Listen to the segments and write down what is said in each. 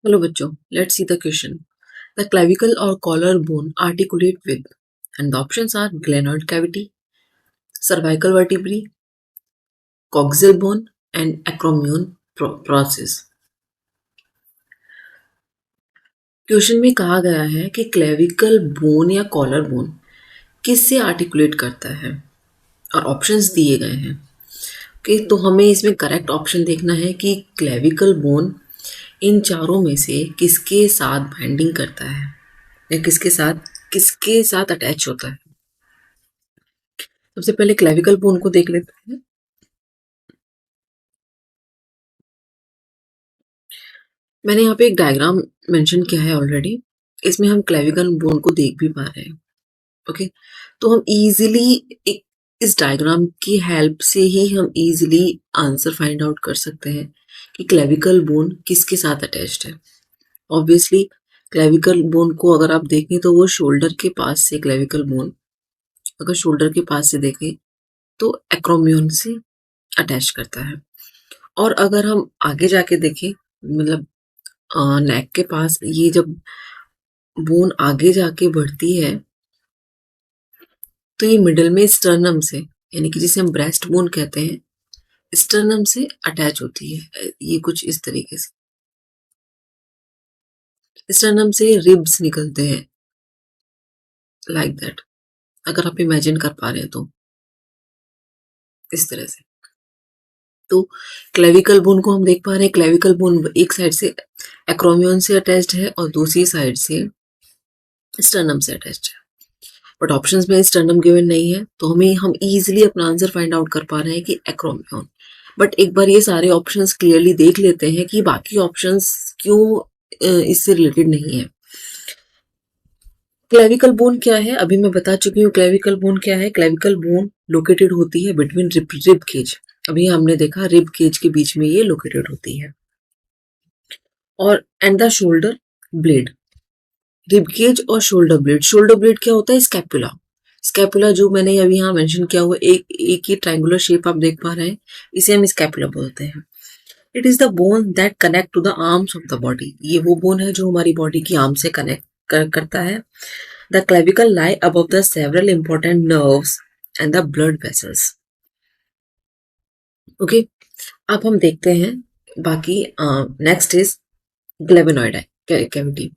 Hello बच्चों, let's see the question. The clavicle or collar bone articulate with, and the options are glenoid cavity, cervical vertebrae, coxal bone, and acromion process. Question में कहा गया है कि clavicle bone या collar bone किससे articulate करता है और ऑप्शंस दिए गए हैं कि तो हमें इसमें करेक्ट ऑप्शन देखना है कि क्लेविकल बोन इन चारों में से किसके साथ बाइंडिंग करता है या किसके साथ अटैच होता है। सबसे पहले क्लेविकल बोन को देख लेते हैं। मैंने यहाँ पे एक डायग्राम मेंशन किया है ऑलरेडी। इसमें हम क्लेविकल बोन को देख भी पा रहे हैं। ओके, तो हम इजीली एक इस डायग्राम की हेल्प से ही हम इजीली आंसर फाइंड आउट कर सकते हैं कि क्लेविकल बोन किसके साथ अटैच्ड है। ऑब्वियसली क्लेविकल बोन को अगर आप देखें तो वो शोल्डर के पास से क्लेविकल बोन अगर शोल्डर के पास से देखें तो एक्रोमियन से अटैच करता है। और अगर हम आगे जाके देखें मतलब नेक के पास ये जब बोन आगे जाके बढ़ती है तो ये मिडल में स्टर्नम से यानी कि जिसे हम ब्रेस्ट बोन कहते हैं स्टर्नम से अटैच होती है। ये कुछ इस तरीके से स्टर्नम से रिब्स निकलते हैं लाइक दैट, अगर आप इमेजिन कर पा रहे हैं तो इस तरह से। तो क्लेविकल बोन को हम देख पा रहे हैं, क्लेविकल बोन एक साइड से एक्रोमियन से अटैच्ड है और दूसरी साइड से स्टर्नम से अटैच्ड है। बट ऑप्शंस में स्टर्नम गिवन नहीं है तो हम इजीली अपना आंसर फाइंड आउट कर पा रहे हैं कि एक्रोमियन। बट एक बार ये सारे ऑप्शंस क्लियरली देख लेते हैं कि बाकी ऑप्शंस क्यों इससे रिलेटेड नहीं है। क्लेविकल बोन क्या है अभी मैं बता चुकी हूँ। क्लेविकल बोन क्या है? क्लेविकल बोन लोकेटेड होती है बिटवीन रिब केज। अभी हमने देखा रिब केज के बीच में ये लोकेटेड होती है। और and the shoulder blade, rib cage और शोल्डर ब्लेड। शोल्डर ब्लेड क्या होता है? स्कैपुला। स्कैपुला जो मैंने अभी यहाँ मेंशन किया हुआ एक ही ट्रायंगुलर शेप आप देख पा रहे हैं, इसे हम स्कैपुला बोलते हैं। It is the bone that connect to the arms of the body. ये वो बोन है जो हमारी बॉडी की आर्म से कनेक्ट करता है। The clavicle lie above the several important nerves and the blood vessels. Okay, अब हम देखते हैं बाकी। Next is glenoid cavity.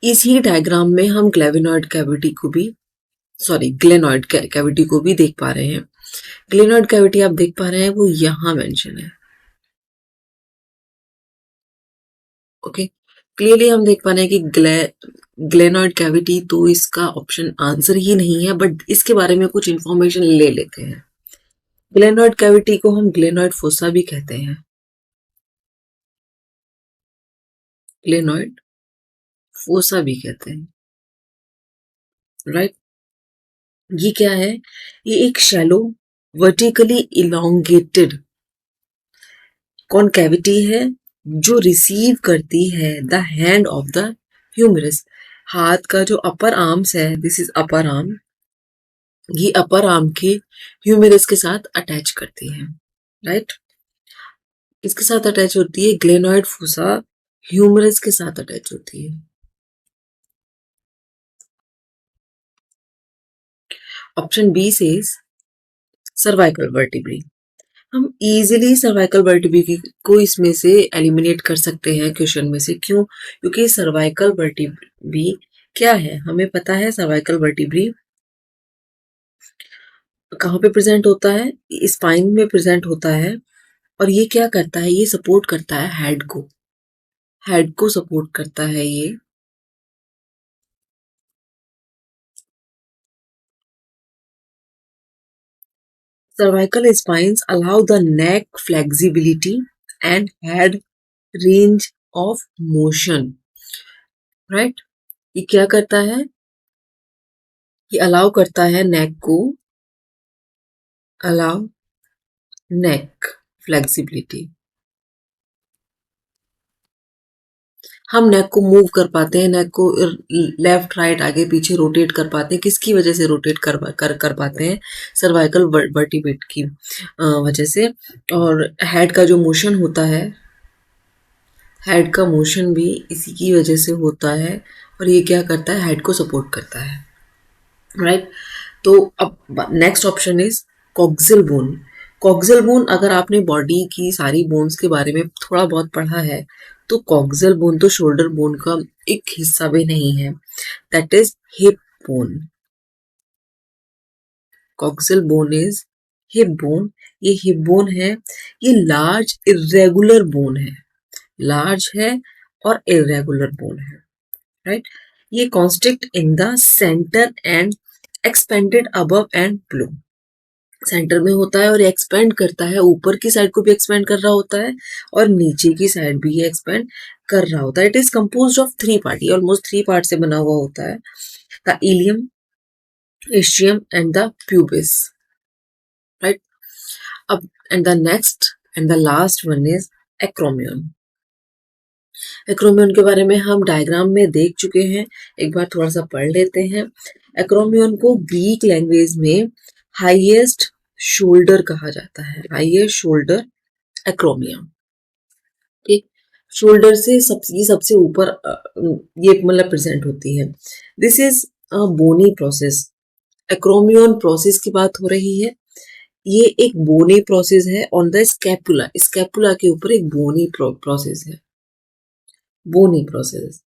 इसी डायग्राम में हम ग्लेविनॉइड कैविटी को भी ग्लेनॉइड कैविटी को भी देख पा रहे हैं। ग्लेनॉइड कैविटी आप देख पा रहे हैं वो यहाँ मेंशन है। ओके, क्लियरली हम देख पा रहे हैं कि ग्लेनॉइड कैविटी तो इसका ऑप्शन आंसर ही नहीं है, बट इसके बारे में कुछ इंफॉर्मेशन ले लेते हैं। ग्लेनॉइड कैविटी को हम ग्लेनॉइड फोसा भी कहते हैं। ग्लेनॉइड फोसा भी कहते हैं, राइट। ये क्या है? ये एक शैलो वर्टिकली इलोंगेटेड कॉनकैविटी है जो रिसीव करती है the hand of the humerus. हाथ का जो अपर आर्म्स है, दिस इज अपर आर्म, ये अपर आर्म के ह्यूमरस के साथ अटैच करती है, राइट। किसके साथ अटैच होती है? ग्लेनॉइड फोसा ह्यूमरस के साथ अटैच होती है। ऑप्शन बी से सर्वाइकल वर्टिब्री। हम इजीली सर्वाइकल वर्टिब्री को इसमें से एलिमिनेट कर सकते हैं क्वेश्चन में से। क्यों? क्योंकि सर्वाइकल वर्टिब्री क्या है हमें पता है। सर्वाइकल वर्टिब्री कहाँ पे प्रेजेंट होता है? स्पाइन में प्रेजेंट होता है। और ये क्या करता है? ये सपोर्ट करता है हेड को सपोर्ट करता है ये। Cervical spines allow the neck flexibility and head range of motion, right. ये क्या करता है? ये अलाउ करता है अलाउ नेक फ्लेक्सिबिलिटी। हम नेक को मूव कर पाते हैं, नेक को लेफ्ट राइट आगे पीछे रोटेट कर पाते हैं। किसकी वजह से रोटेट कर पाते हैं? सर्वाइकल वर्टिब्रेट की वजह से। और हेड का जो मोशन होता है, हेड का मोशन भी इसी की वजह से होता है और ये क्या करता है, हेड को सपोर्ट करता है, राइट। तो अब next option is coxal bone. Coxal bone, अगर आपने बॉडी की सारी बोन्स के बारे में थोड़ा बहुत पढ़ा है तो कॉक्सिल बोन तो शोल्डर बोन का एक हिस्सा भी नहीं है, that is hip bone. Coxal bone is hip bone. ये हिप बोन है, ये लार्ज इरेगुलर बोन है, लार्ज है और इरेगुलर बोन है, राइट। ये constrict in the centre and expanded above and below. Centre में होता है और एक्सपेंड करता है, ऊपर की साइड को भी एक्सपेंड कर रहा होता है और नीचे की साइड भी ये एक्सपेंड कर रहा होता है। It is composed of three part, ये ऑलमोस्ट थ्री पार्ट से बना हुआ होता है, the ilium, ischium and the pubis, right? अब and the next and the last one is acromion। Acromion के बारे में हम डायग्राम में देख चुके हैं, एक बार थोड़ा सा पढ़ लेते हैं। एक्रोमियन को ग्रीक लैंग्वेज में हाईएस्ट शोल्डर कहा जाता है, हाईएस्ट शोल्डर एक्रोमियन। ठीक, शोल्डर से सबसे ऊपर ये मतलब प्रेजेंट होती है। This is a bony process. Acromion process की बात हो रही है, ये एक बोनी प्रोसेस है ऑन द स्कैपुला, स्कैपुला के ऊपर एक बोनी प्रोसेस है, bony process.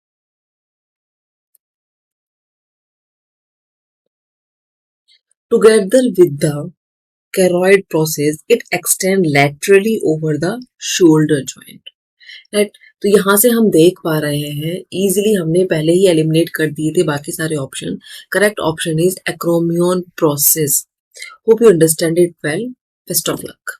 Together with the coracoid process it extend laterally over the shoulder joint, right. तो यहाँ से हम देख पा रहे हैं, इजीली हमने पहले ही एलिमिनेट कर दिए थे बाकी सारे option. Correct option is acromion process. Hope you understand it well. Best of luck.